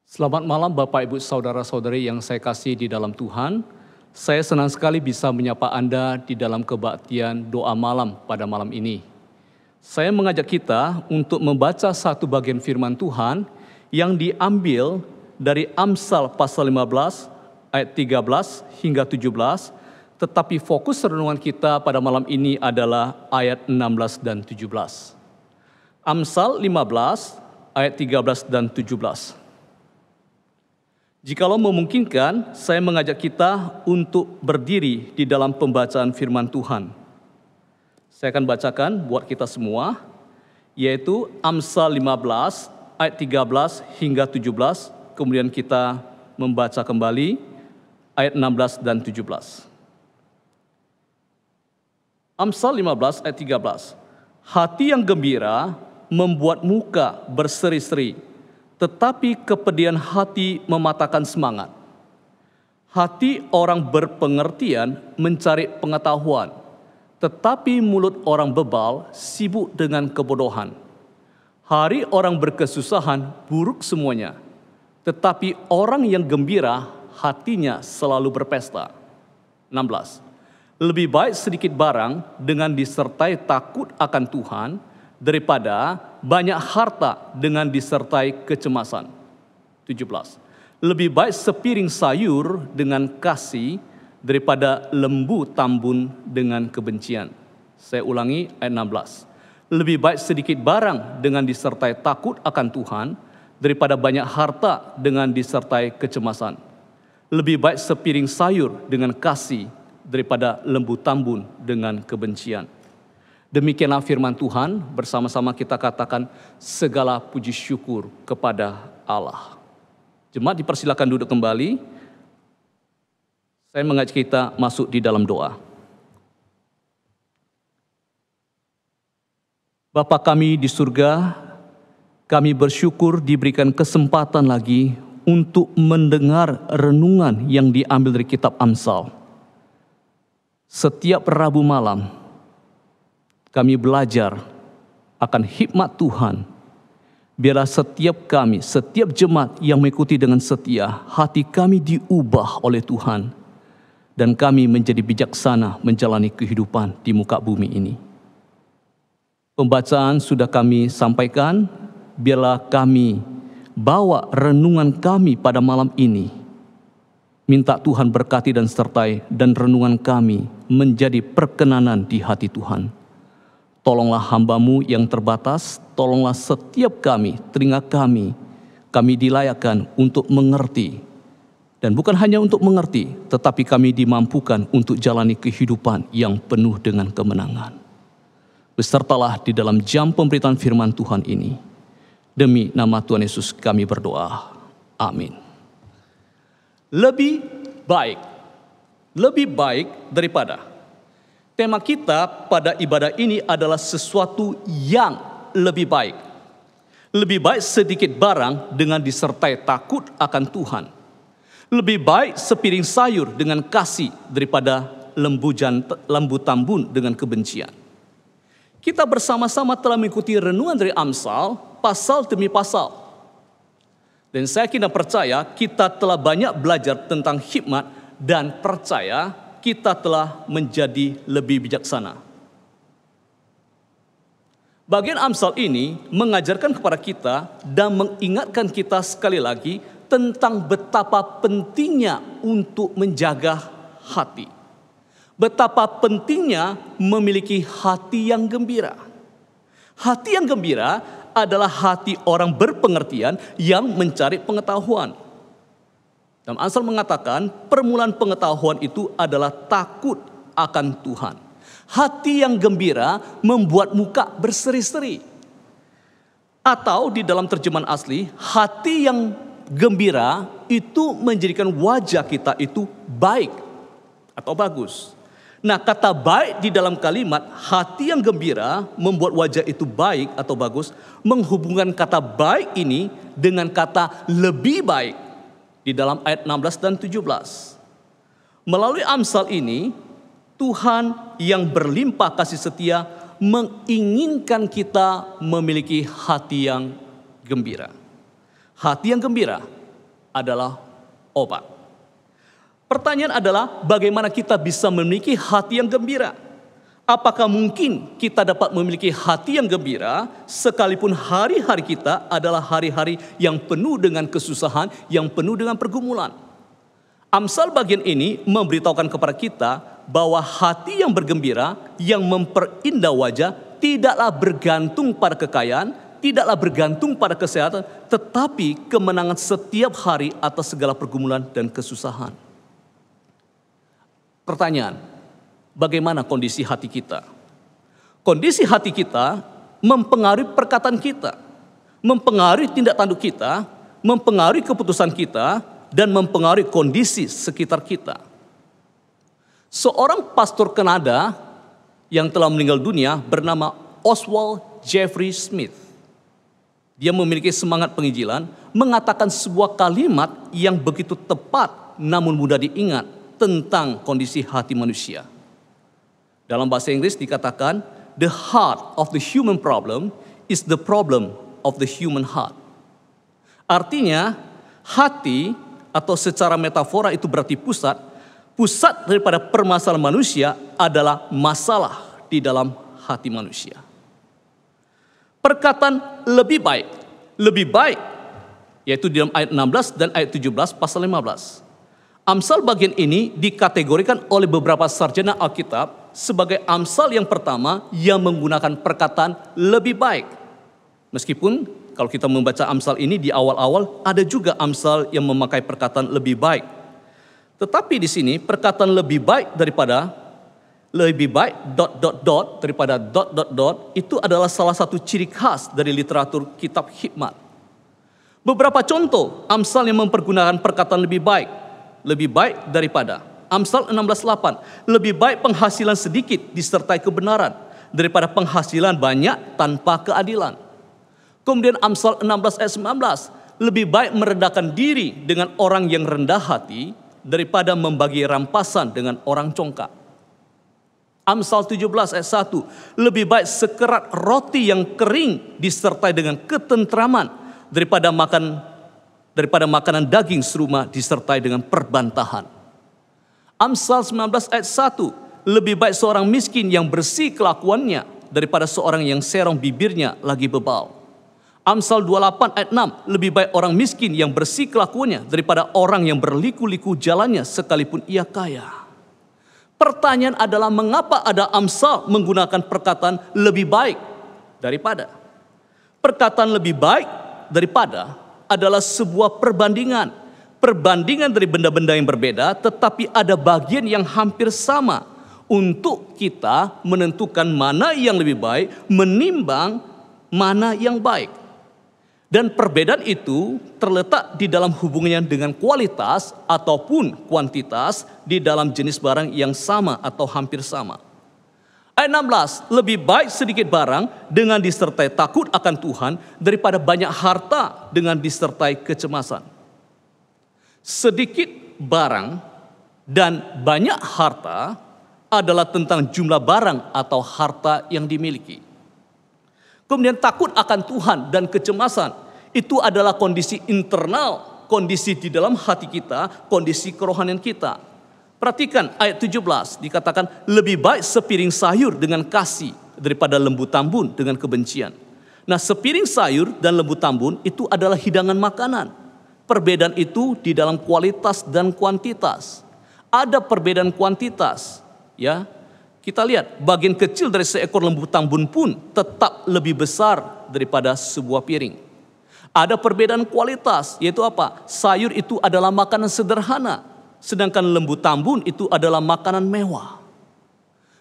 Selamat malam Bapak Ibu Saudara-saudari yang saya kasih di dalam Tuhan. Saya senang sekali bisa menyapa Anda di dalam kebaktian doa malam pada malam ini. Saya mengajak kita untuk membaca satu bagian firman Tuhan yang diambil dari Amsal pasal 15 ayat 13 hingga 17, tetapi fokus renungan kita pada malam ini adalah ayat 16 dan 17. Amsal 15 ayat 13 dan 17. Jikalau memungkinkan, saya mengajak kita untuk berdiri di dalam pembacaan firman Tuhan. Saya akan bacakan buat kita semua, yaitu Amsal 15 ayat 13 hingga 17, kemudian kita membaca kembali ayat 16 dan 17. Amsal 15 ayat 13. Hati yang gembira membuat muka berseri-seri, tetapi kepedihan hati mematahkan semangat. Hati orang berpengertian mencari pengetahuan, tetapi mulut orang bebal sibuk dengan kebodohan. Hari orang berkesusahan buruk semuanya, tetapi orang yang gembira hatinya selalu berpesta. 16. Lebih baik sedikit barang dengan disertai takut akan Tuhan daripada banyak harta dengan disertai kecemasan. 17. Lebih baik sepiring sayur dengan kasih daripada lembu tambun dengan kebencian. Saya ulangi ayat 16. Lebih baik sedikit barang dengan disertai takut akan Tuhan daripada banyak harta dengan disertai kecemasan. Lebih baik sepiring sayur dengan kasih daripada lembu tambun dengan kebencian. Demikianlah firman Tuhan, bersama-sama kita katakan segala puji syukur kepada Allah. Jemaat dipersilakan duduk kembali. Saya mengajak kita masuk di dalam doa. Bapa kami di surga, kami bersyukur diberikan kesempatan lagi untuk mendengar renungan yang diambil dari kitab Amsal. Setiap Rabu malam, kami belajar akan hikmat Tuhan. Biarlah setiap kami, setiap jemaat yang mengikuti dengan setia, hati kami diubah oleh Tuhan. Dan kami menjadi bijaksana menjalani kehidupan di muka bumi ini. Pembacaan sudah kami sampaikan, biarlah kami bawa renungan kami pada malam ini. Minta Tuhan berkati dan sertai, dan renungan kami menjadi perkenanan di hati Tuhan. Tolonglah hamba-Mu yang terbatas, tolonglah setiap kami, telinga kami dilayakkan untuk mengerti. Dan bukan hanya untuk mengerti, tetapi kami dimampukan untuk jalani kehidupan yang penuh dengan kemenangan. Besertalah di dalam jam pemberitaan firman Tuhan ini. Demi nama Tuhan Yesus kami berdoa. Amin. Lebih baik daripada. Tema kita pada ibadah ini adalah sesuatu yang lebih baik. Lebih baik sedikit barang dengan disertai takut akan Tuhan. Lebih baik sepiring sayur dengan kasih daripada lembu tambun dengan kebencian. Kita bersama-sama telah mengikuti renungan dari Amsal, pasal demi pasal. Dan saya kira percaya kita telah banyak belajar tentang hikmat dan percaya kita telah menjadi lebih bijaksana. Bagian Amsal ini mengajarkan kepada kita dan mengingatkan kita sekali lagi tentang betapa pentingnya untuk menjaga hati. Betapa pentingnya memiliki hati yang gembira. Hati yang gembira adalah hati orang berpengertian yang mencari pengetahuan. Dan Amsal mengatakan permulaan pengetahuan itu adalah takut akan Tuhan. Hati yang gembira membuat muka berseri-seri. Atau di dalam terjemahan asli, hati yang gembira itu menjadikan wajah kita itu baik atau bagus. Nah, kata baik di dalam kalimat hati yang gembira membuat wajah itu baik atau bagus menghubungkan kata baik ini dengan kata lebih baik. Di dalam ayat 16 dan 17. Melalui Amsal ini, Tuhan yang berlimpah kasih setia menginginkan kita memiliki hati yang gembira. Hati yang gembira adalah obat. Pertanyaan adalah bagaimana kita bisa memiliki hati yang gembira? Apakah mungkin kita dapat memiliki hati yang gembira sekalipun hari-hari kita adalah hari-hari yang penuh dengan kesusahan, yang penuh dengan pergumulan? Amsal bagian ini memberitahukan kepada kita bahwa hati yang bergembira, yang memperindah wajah, tidaklah bergantung pada kekayaan, tidaklah bergantung pada kesehatan, tetapi kemenangan setiap hari atas segala pergumulan dan kesusahan. Pertanyaan, bagaimana kondisi hati kita? Kondisi hati kita mempengaruhi perkataan kita, mempengaruhi tindak tanduk kita, mempengaruhi keputusan kita, dan mempengaruhi kondisi sekitar kita. Seorang pastor Kanada yang telah meninggal dunia bernama Oswald Jeffrey Smith. Dia memiliki semangat penginjilan, mengatakan sebuah kalimat yang begitu tepat namun mudah diingat tentang kondisi hati manusia. Dalam bahasa Inggris dikatakan, the heart of the human problem is the problem of the human heart. Artinya, hati atau secara metafora itu berarti pusat daripada permasalahan manusia adalah masalah di dalam hati manusia. Perkataan lebih baik, yaitu di dalam ayat 16 dan ayat 17 pasal 15. Amsal bagian ini dikategorikan oleh beberapa sarjana Alkitab sebagai amsal yang pertama yang menggunakan perkataan lebih baik. Meskipun kalau kita membaca amsal ini di awal-awal ada juga amsal yang memakai perkataan lebih baik. Tetapi di sini perkataan lebih baik daripada itu adalah salah satu ciri khas dari literatur kitab hikmat. Beberapa contoh amsal yang mempergunakan perkataan lebih baik daripada. Amsal 16:8, lebih baik penghasilan sedikit disertai kebenaran daripada penghasilan banyak tanpa keadilan. Kemudian Amsal 16 ayat 19, lebih baik merendahkan diri dengan orang yang rendah hati daripada membagi rampasan dengan orang congkak. Amsal 17 ayat 1, lebih baik sekerat roti yang kering disertai dengan ketentraman daripada makanan daging serumah disertai dengan perbantahan. Amsal 19 ayat 1, lebih baik seorang miskin yang bersih kelakuannya daripada seorang yang serong bibirnya lagi bebal. Amsal 28 ayat 6, lebih baik orang miskin yang bersih kelakuannya daripada orang yang berliku-liku jalannya sekalipun ia kaya. Pertanyaan adalah mengapa ada amsal menggunakan perkataan lebih baik daripada? Perkataan lebih baik daripada adalah sebuah perbandingan dari benda-benda yang berbeda, tetapi ada bagian yang hampir sama untuk kita menentukan mana yang lebih baik menimbang mana yang baik. Dan perbedaan itu terletak di dalam hubungannya dengan kualitas ataupun kuantitas di dalam jenis barang yang sama atau hampir sama. Ayat 16, lebih baik sedikit barang dengan disertai takut akan Tuhan daripada banyak harta dengan disertai kecemasan. Sedikit barang dan banyak harta adalah tentang jumlah barang atau harta yang dimiliki. Kemudian takut akan Tuhan dan kecemasan itu adalah kondisi internal, kondisi di dalam hati kita, kondisi kerohanian kita. Perhatikan ayat 17 dikatakan lebih baik sepiring sayur dengan kasih daripada lembu tambun dengan kebencian. Nah, sepiring sayur dan lembu tambun itu adalah hidangan makanan. Perbedaan itu di dalam kualitas dan kuantitas. Ada perbedaan kuantitas, ya. Kita lihat bagian kecil dari seekor lembu tambun pun tetap lebih besar daripada sebuah piring. Ada perbedaan kualitas, yaitu apa? Sayur itu adalah makanan sederhana, sedangkan lembu tambun itu adalah makanan mewah.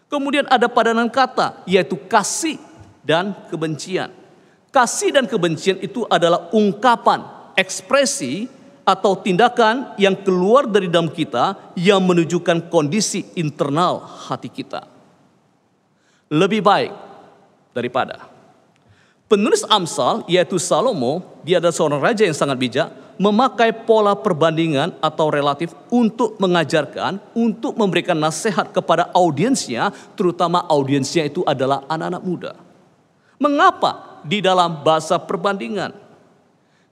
Kemudian ada padanan kata, yaitu kasih dan kebencian. Kasih dan kebencian itu adalah ungkapan, ekspresi atau tindakan yang keluar dari dalam kita yang menunjukkan kondisi internal hati kita. Lebih baik daripada. Penulis Amsal yaitu Salomo, dia adalah seorang raja yang sangat bijak, memakai pola perbandingan atau relatif untuk mengajarkan, untuk memberikan nasihat kepada audiensnya, terutama audiensnya itu adalah anak-anak muda. Mengapa di dalam bahasa perbandingan?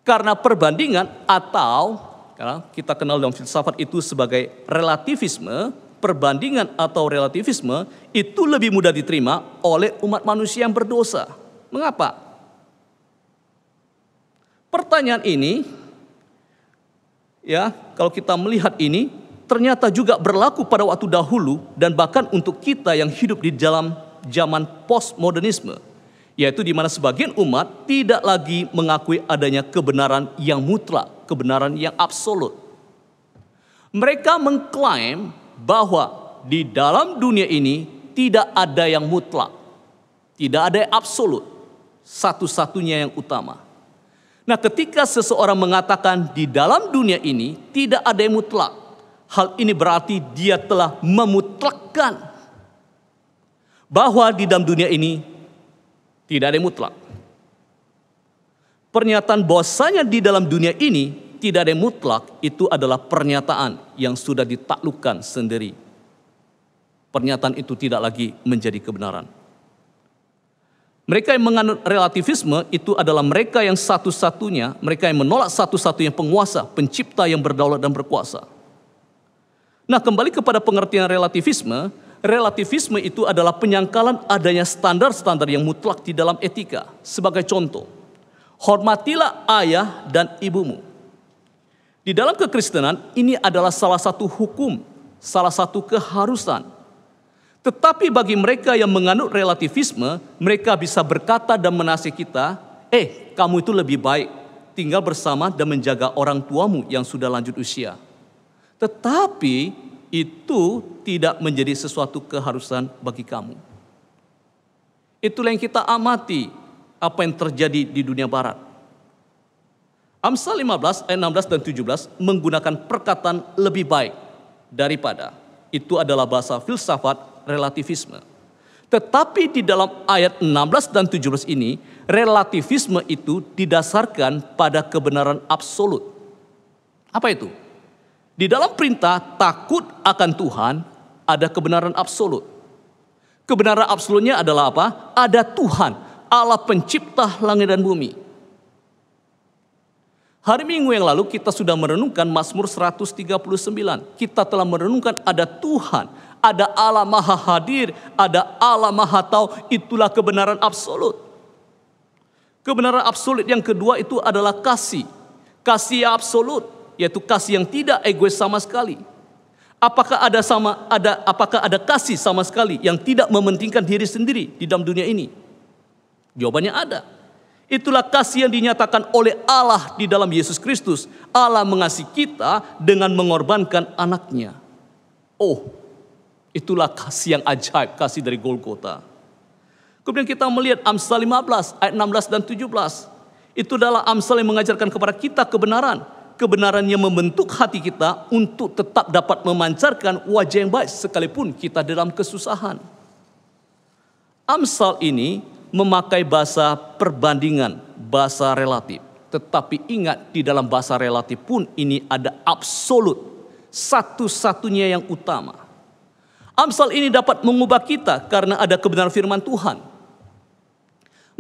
Karena perbandingan atau Karena kita kenal dalam filsafat itu sebagai relativisme, perbandingan atau relativisme itu lebih mudah diterima oleh umat manusia yang berdosa. Mengapa? Pertanyaan ini, ya, kalau kita melihat ini, ternyata juga berlaku pada waktu dahulu dan bahkan untuk kita yang hidup di dalam zaman postmodernisme, yaitu di mana sebagian umat tidak lagi mengakui adanya kebenaran yang mutlak, kebenaran yang absolut. Mereka mengklaim bahwa di dalam dunia ini tidak ada yang mutlak, tidak ada yang absolut, satu-satunya yang utama. Nah, ketika seseorang mengatakan di dalam dunia ini tidak ada yang mutlak, hal ini berarti dia telah memutlakkan bahwa di dalam dunia ini tidak ada yang mutlak. Pernyataan bahwasanya di dalam dunia ini tidak ada yang mutlak itu adalah pernyataan yang sudah ditaklukkan sendiri. Pernyataan itu tidak lagi menjadi kebenaran. Mereka yang menganut relativisme itu adalah mereka yang satu-satunya, mereka yang menolak satu-satunya penguasa, pencipta yang berdaulat dan berkuasa. Nah, kembali kepada pengertian relativisme, relativisme itu adalah penyangkalan adanya standar-standar yang mutlak di dalam etika. Sebagai contoh, hormatilah ayah dan ibumu. Di dalam kekristenan ini adalah salah satu hukum, salah satu keharusan. Tetapi bagi mereka yang menganut relativisme, mereka bisa berkata dan menasih kita, kamu itu lebih baik tinggal bersama dan menjaga orang tuamu yang sudah lanjut usia. Tetapi itu tidak menjadi sesuatu keharusan bagi kamu. Itulah yang kita amati apa yang terjadi di dunia barat. Amsal 15 ayat 16 dan 17 menggunakan perkataan lebih baik daripada. Itu adalah bahasa filsafat relativisme. Tetapi di dalam ayat 16 dan 17 ini, relativisme itu didasarkan pada kebenaran absolut. Apa itu? Di dalam perintah takut akan Tuhan ada kebenaran absolut. Kebenaran absolutnya adalah apa? Ada Tuhan, Allah pencipta langit dan bumi. Hari Minggu yang lalu kita sudah merenungkan Mazmur 139. Kita telah merenungkan ada Tuhan, ada Allah Maha Hadir, ada Allah Maha Tahu. Itulah kebenaran absolut. Kebenaran absolut yang kedua itu adalah kasih. Kasih yang absolut, yaitu kasih yang tidak egois sama sekali. Apakah ada kasih sama sekali yang tidak mementingkan diri sendiri di dalam dunia ini? Jawabannya ada. Itulah kasih yang dinyatakan oleh Allah di dalam Yesus Kristus. Allah mengasihi kita dengan mengorbankan anaknya. Oh, itulah kasih yang ajaib, kasih dari Golgota. Kemudian kita melihat Amsal 15 ayat 16 dan 17. Itu adalah Amsal yang mengajarkan kepada kita kebenaran. Kebenaran yang membentuk hati kita untuk tetap dapat memancarkan wajah yang baik sekalipun kita dalam kesusahan. Amsal ini memakai bahasa perbandingan, bahasa relatif. Tetapi ingat, di dalam bahasa relatif pun ini ada absolut, satu-satunya yang utama. Amsal ini dapat mengubah kita karena ada kebenaran firman Tuhan.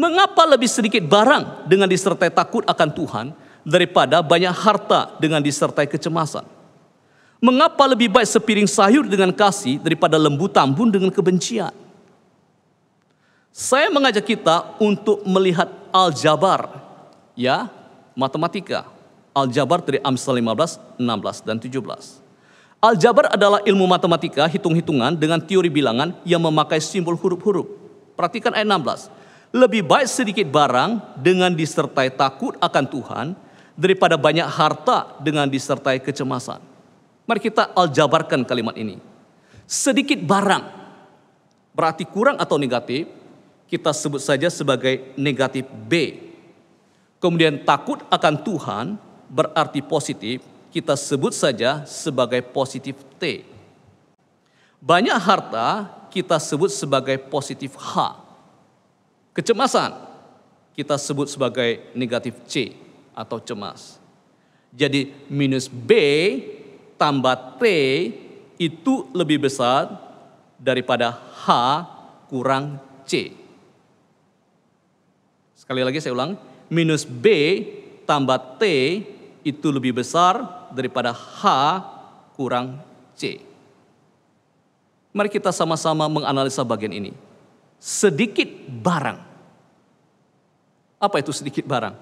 Mengapa lebih sedikit barang dengan disertai takut akan Tuhan daripada banyak harta dengan disertai kecemasan? Mengapa lebih baik sepiring sayur dengan kasih daripada lembu tambun dengan kebencian? Saya mengajak kita untuk melihat aljabar, ya, matematika. Aljabar dari Amsal 15, 16 dan 17. Aljabar adalah ilmu matematika, hitung-hitungan dengan teori bilangan yang memakai simbol huruf-huruf. Perhatikan ayat 16. Lebih baik sedikit barang dengan disertai takut akan Tuhan daripada banyak harta dengan disertai kecemasan. Mari kita aljabarkan kalimat ini. Sedikit barang berarti kurang atau negatif, kita sebut saja sebagai negatif B. Kemudian takut akan Tuhan berarti positif, kita sebut saja sebagai positif T. Banyak harta kita sebut sebagai positif H. Kecemasan kita sebut sebagai negatif C atau cemas. Jadi minus B tambah T itu lebih besar daripada H kurang C. Sekali lagi saya ulang, minus B tambah T itu lebih besar daripada H kurang C. Mari kita sama-sama menganalisa bagian ini. Sedikit barang. Apa itu sedikit barang?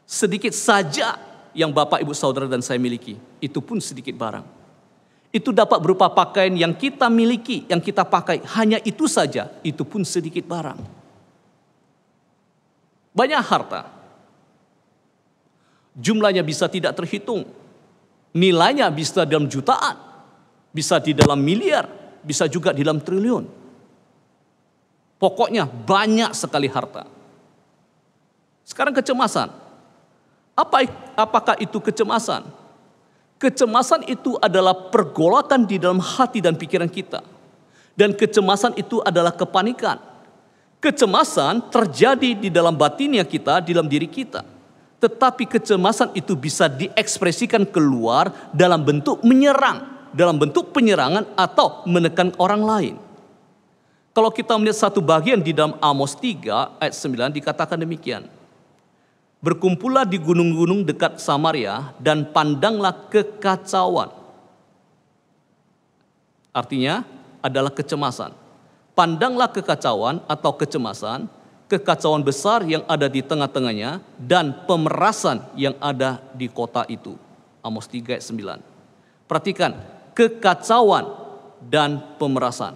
Sedikit saja yang Bapak, Ibu, Saudara, dan saya miliki. Itu pun sedikit barang. Itu dapat berupa pakaian yang kita miliki, yang kita pakai. Hanya itu saja, itu pun sedikit barang. Banyak harta. Jumlahnya bisa tidak terhitung. Nilainya bisa dalam jutaan. Bisa di dalam miliar. Bisa juga di dalam triliun. Pokoknya banyak sekali harta. Sekarang kecemasan. Apakah itu kecemasan? Kecemasan itu adalah pergolakan di dalam hati dan pikiran kita. Dan kecemasan itu adalah kepanikan. Kecemasan terjadi di dalam batinnya kita, di dalam diri kita. Tetapi kecemasan itu bisa diekspresikan keluar dalam bentuk menyerang, dalam bentuk penyerangan atau menekan orang lain. Kalau kita melihat satu bagian di dalam Amos 3 ayat 9 dikatakan demikian. Berkumpullah di gunung-gunung dekat Samaria dan pandanglah kekacauan. Artinya adalah kecemasan. Pandanglah kekacauan atau kecemasan, kekacauan besar yang ada di tengah-tengahnya dan pemerasan yang ada di kota itu. Amos 3 ayat 9. Perhatikan, kekacauan dan pemerasan.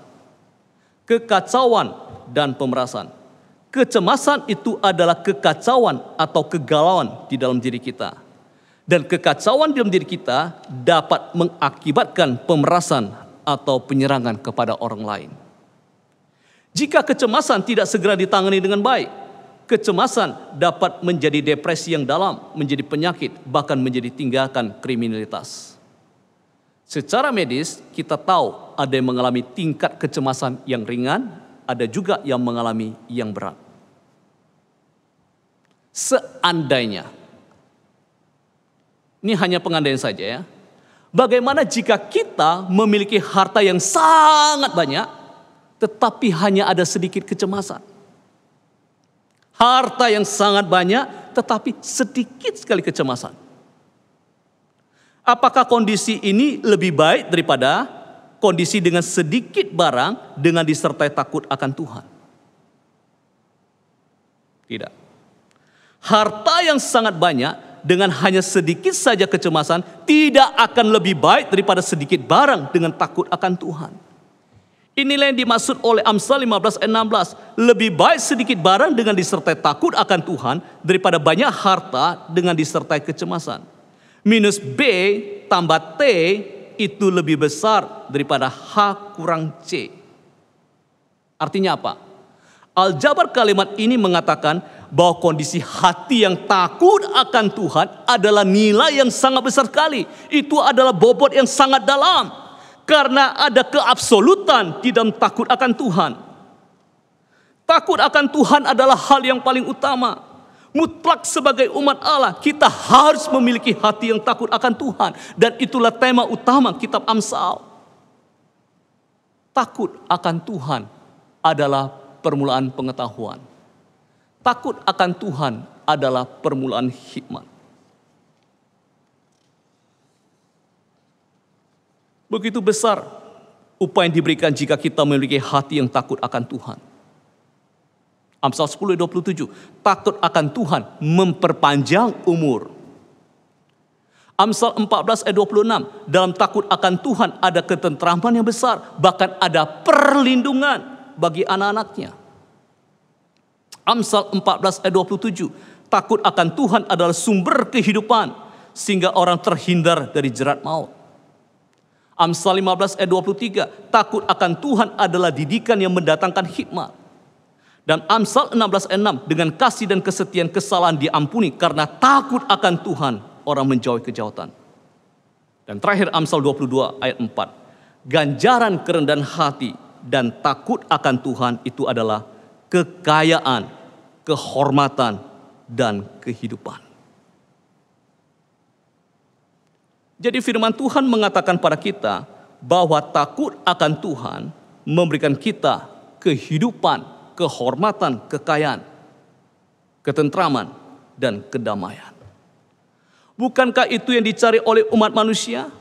Kekacauan dan pemerasan. Kecemasan itu adalah kekacauan atau kegalauan di dalam diri kita. Dan kekacauan di dalam diri kita dapat mengakibatkan pemerasan atau penyerangan kepada orang lain. Jika kecemasan tidak segera ditangani dengan baik, kecemasan dapat menjadi depresi yang dalam, menjadi penyakit, bahkan menjadi tindakan kriminalitas. Secara medis kita tahu ada yang mengalami tingkat kecemasan yang ringan, ada juga yang mengalami yang berat. Seandainya, ini hanya pengandaian saja ya. Bagaimana jika kita memiliki harta yang sangat banyak, tetapi hanya ada sedikit kecemasan? Harta yang sangat banyak, tetapi sedikit sekali kecemasan. Apakah kondisi ini lebih baik daripada kondisi dengan sedikit barang dengan disertai takut akan Tuhan? Tidak. Harta yang sangat banyak dengan hanya sedikit saja kecemasan tidak akan lebih baik daripada sedikit barang dengan takut akan Tuhan. Inilah yang dimaksud oleh Amsal 15 ayat 16. Lebih baik sedikit barang dengan disertai takut akan Tuhan daripada banyak harta dengan disertai kecemasan. Minus B tambah T itu lebih besar daripada H kurang C. Artinya apa? Aljabar kalimat ini mengatakan bahwa kondisi hati yang takut akan Tuhan adalah nilai yang sangat besar sekali. Itu adalah bobot yang sangat dalam. Karena ada keabsolutan di dalam takut akan Tuhan. Takut akan Tuhan adalah hal yang paling utama. Mutlak sebagai umat Allah, kita harus memiliki hati yang takut akan Tuhan. Dan itulah tema utama kitab Amsal. Takut akan Tuhan adalah permulaan pengetahuan. Takut akan Tuhan adalah permulaan hikmat. Begitu besar upaya yang diberikan jika kita memiliki hati yang takut akan Tuhan. Amsal 10:27, takut akan Tuhan memperpanjang umur. Amsal 14 ayat 26, dalam takut akan Tuhan ada ketentraman yang besar, bahkan ada perlindungan bagi anak-anaknya. Amsal 14 ayat 27, takut akan Tuhan adalah sumber kehidupan, sehingga orang terhindar dari jerat maut. Amsal 15 ayat 23, takut akan Tuhan adalah didikan yang mendatangkan hikmat. Dan Amsal 16 ayat 6, dengan kasih dan kesetiaan kesalahan diampuni karena takut akan Tuhan orang menjauhi kejahatan. Dan terakhir Amsal 22 ayat 4, ganjaran kerendahan hati dan takut akan Tuhan itu adalah kekayaan, kehormatan, dan kehidupan. Jadi firman Tuhan mengatakan pada kita bahwa takut akan Tuhan memberikan kita kehidupan, kehormatan, kekayaan, ketentraman, dan kedamaian. Bukankah itu yang dicari oleh umat manusia?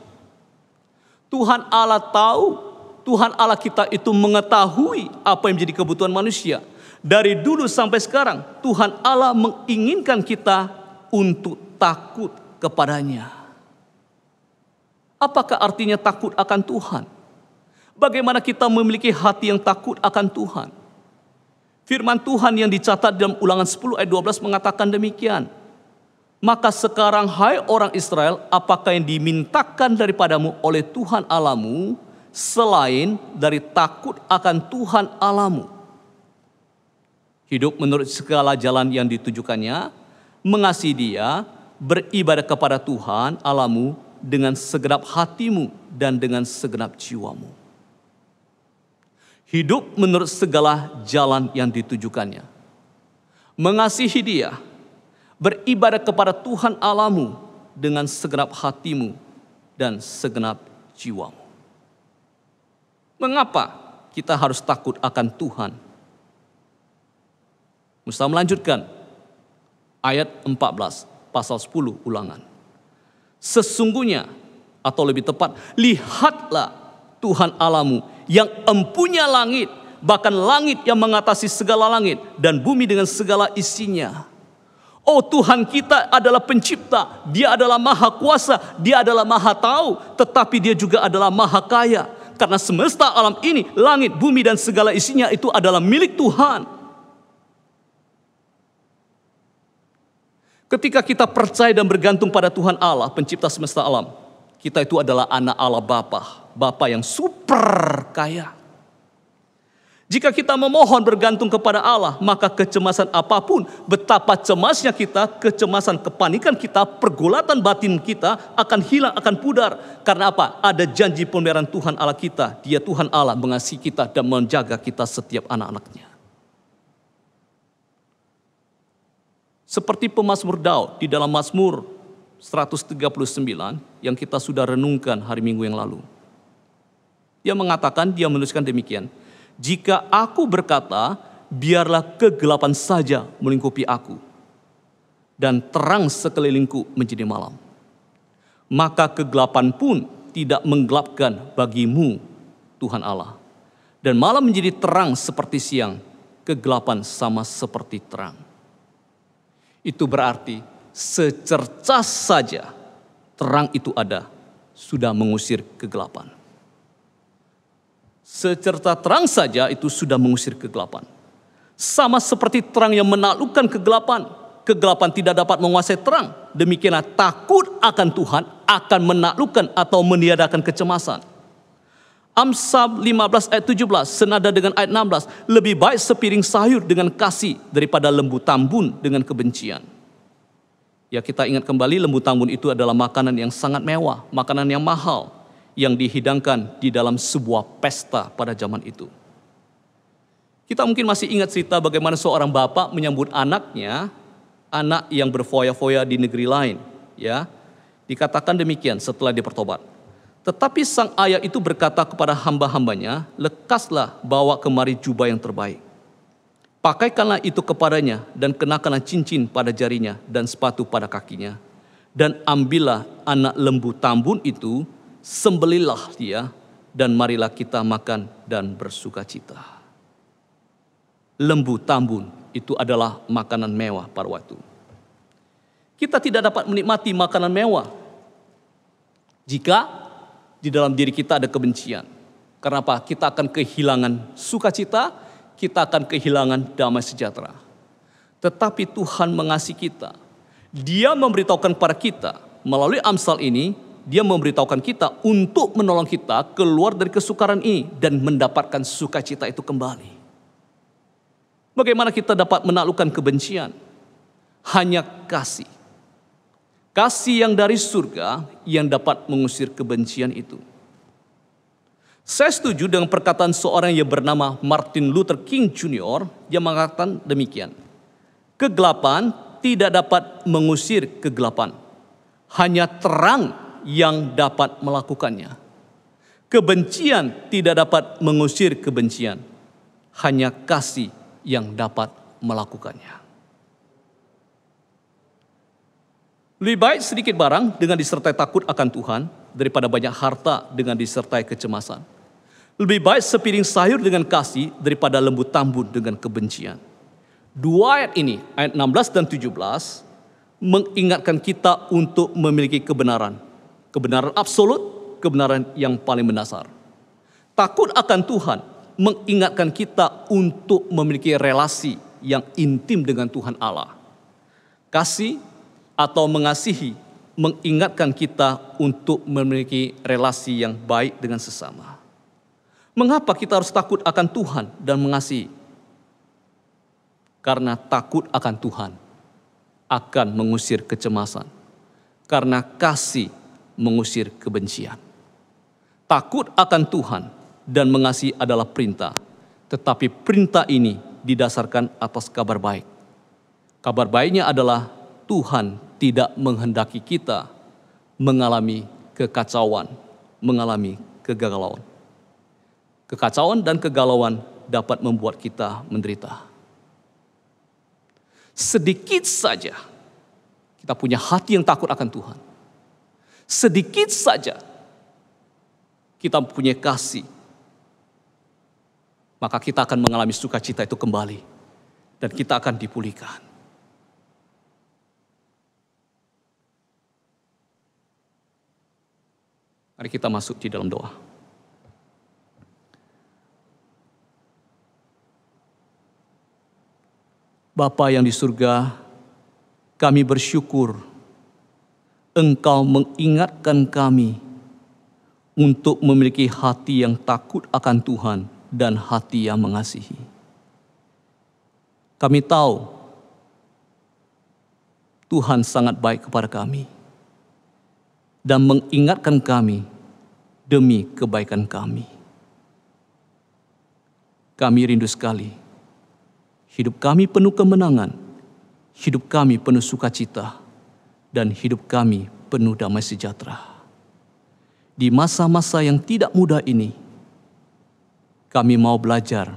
Tuhan Allah tahu, Tuhan Allah kita itu mengetahui apa yang menjadi kebutuhan manusia. Dari dulu sampai sekarang, Tuhan Allah menginginkan kita untuk takut kepadanya. Apakah artinya takut akan Tuhan? Bagaimana kita memiliki hati yang takut akan Tuhan? Firman Tuhan yang dicatat dalam Ulangan 10 ayat 12 mengatakan demikian. Maka sekarang hai orang Israel, apakah yang dimintakan daripadamu oleh Tuhan Allahmu selain dari takut akan Tuhan Allahmu? Hidup menurut segala jalan yang ditujukannya, mengasihi Dia, beribadah kepada Tuhan Allahmu dengan segenap hatimu dan dengan segenap jiwamu. Hidup menurut segala jalan yang ditujukannya. Mengasihi Dia, beribadah kepada Tuhan Allahmu dengan segenap hatimu dan segenap jiwamu. Mengapa kita harus takut akan Tuhan? Musa melanjutkan ayat 14 pasal 10 Ulangan. Sesungguhnya, atau lebih tepat, lihatlah Tuhan Allahmu yang empunya langit, bahkan langit yang mengatasi segala langit dan bumi dengan segala isinya. Oh, Tuhan kita adalah pencipta, Dia adalah maha kuasa, Dia adalah maha tahu, tetapi Dia juga adalah maha kaya. Karena semesta alam ini, langit, bumi dan segala isinya itu adalah milik Tuhan. Ketika kita percaya dan bergantung pada Tuhan Allah, pencipta semesta alam, kita itu adalah anak Allah Bapa yang super kaya. Jika kita memohon bergantung kepada Allah, maka kecemasan apapun, betapa cemasnya kita, kecemasan, kepanikan kita, pergulatan batin kita akan hilang, akan pudar. Karena apa? Ada janji pemeliharaan Tuhan Allah kita. Dia Tuhan Allah mengasihi kita dan menjaga kita setiap anak-anaknya. Seperti pemazmur Daud di dalam Mazmur 139 yang kita sudah renungkan hari Minggu yang lalu. Dia mengatakan, dia menuliskan demikian. Jika aku berkata, biarlah kegelapan saja melingkupi aku, dan terang sekelilingku menjadi malam, maka kegelapan pun tidak menggelapkan bagimu, Tuhan Allah. Dan malam menjadi terang seperti siang, kegelapan sama seperti terang. Itu berarti secercas saja terang itu ada, sudah mengusir kegelapan. Secerca terang saja itu sudah mengusir kegelapan. Sama seperti terang yang menaklukkan kegelapan. Kegelapan tidak dapat menguasai terang. Demikianlah takut akan Tuhan akan menaklukkan atau meniadakan kecemasan. Amsal 15 ayat 17 senada dengan ayat 16. Lebih baik sepiring sayur dengan kasih daripada lembu tambun dengan kebencian. Ya, kita ingat kembali, lembu tambun itu adalah makanan yang sangat mewah, makanan yang mahal, yang dihidangkan di dalam sebuah pesta pada zaman itu. Kita mungkin masih ingat cerita bagaimana seorang bapak menyambut anaknya, anak yang berfoya-foya di negeri lain. Ya, dikatakan demikian setelah dia bertobat. Tetapi sang ayah itu berkata kepada hamba-hambanya, lekaslah bawa kemari jubah yang terbaik. Pakaikanlah itu kepadanya dan kenakanlah cincin pada jarinya dan sepatu pada kakinya. Dan ambillah anak lembu tambun itu, sembelilah dia, dan marilah kita makan dan bersukacita. Lembu tambun itu adalah makanan mewah pada waktu. Kita tidak dapat menikmati makanan mewah jika di dalam diri kita ada kebencian. Karena apa? Kita akan kehilangan sukacita, kita akan kehilangan damai sejahtera. Tetapi Tuhan mengasihi kita. Dia memberitahukan kepada kita melalui Amsal ini, Dia memberitahukan kita untuk menolong kita keluar dari kesukaran ini dan mendapatkan sukacita itu kembali. Bagaimana kita dapat menaklukkan kebencian? Hanya kasih. Kasih yang dari surga yang dapat mengusir kebencian itu. Saya setuju dengan perkataan seorang yang bernama Martin Luther King Jr. Dia mengatakan demikian. Kegelapan tidak dapat mengusir kegelapan. Hanya terang yang dapat melakukannya. Kebencian tidak dapat mengusir kebencian. Hanya kasih yang dapat melakukannya. Lebih baik sedikit barang dengan disertai takut akan Tuhan daripada banyak harta dengan disertai kecemasan. Lebih baik sepiring sayur dengan kasih daripada lembu tambun dengan kebencian. Dua ayat ini, ayat 16 dan 17, mengingatkan kita untuk memiliki kebenaran. Kebenaran absolut, kebenaran yang paling mendasar. Takut akan Tuhan mengingatkan kita untuk memiliki relasi yang intim dengan Tuhan Allah. Kasih atau mengasihi mengingatkan kita untuk memiliki relasi yang baik dengan sesama. Mengapa kita harus takut akan Tuhan dan mengasihi? Karena takut akan Tuhan akan mengusir kecemasan. Karena kasih mengusir kebencian. Takut akan Tuhan dan mengasihi adalah perintah. Tetapi perintah ini didasarkan atas kabar baik. Kabar baiknya adalah Tuhan tidak menghendaki kita mengalami kekacauan, mengalami kegalauan. Kekacauan dan kegalauan dapat membuat kita menderita. Sedikit saja kita punya hati yang takut akan Tuhan. Sedikit saja kita punya kasih, maka kita akan mengalami sukacita itu kembali dan kita akan dipulihkan. Mari kita masuk di dalam doa. Bapa yang di surga, kami bersyukur Engkau mengingatkan kami untuk memiliki hati yang takut akan Tuhan dan hati yang mengasihi. Kami tahu Tuhan sangat baik kepada kami dan mengingatkan kami demi kebaikan kami. Kami rindu sekali hidup kami penuh kemenangan, hidup kami penuh sukacita, dan hidup kami penuh damai sejahtera. Di masa-masa yang tidak mudah ini, kami mau belajar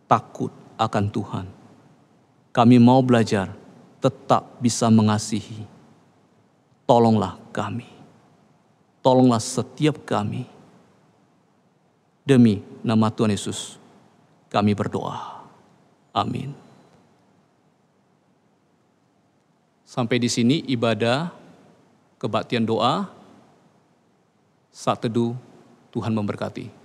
takut akan Tuhan. Kami mau belajar tetap bisa mengasihi. Tolonglah kami. Tolonglah setiap kami. Demi nama Tuhan Yesus, kami berdoa. Amin. Sampai di sini ibadah kebaktian doa. Saat teduh, Tuhan memberkati.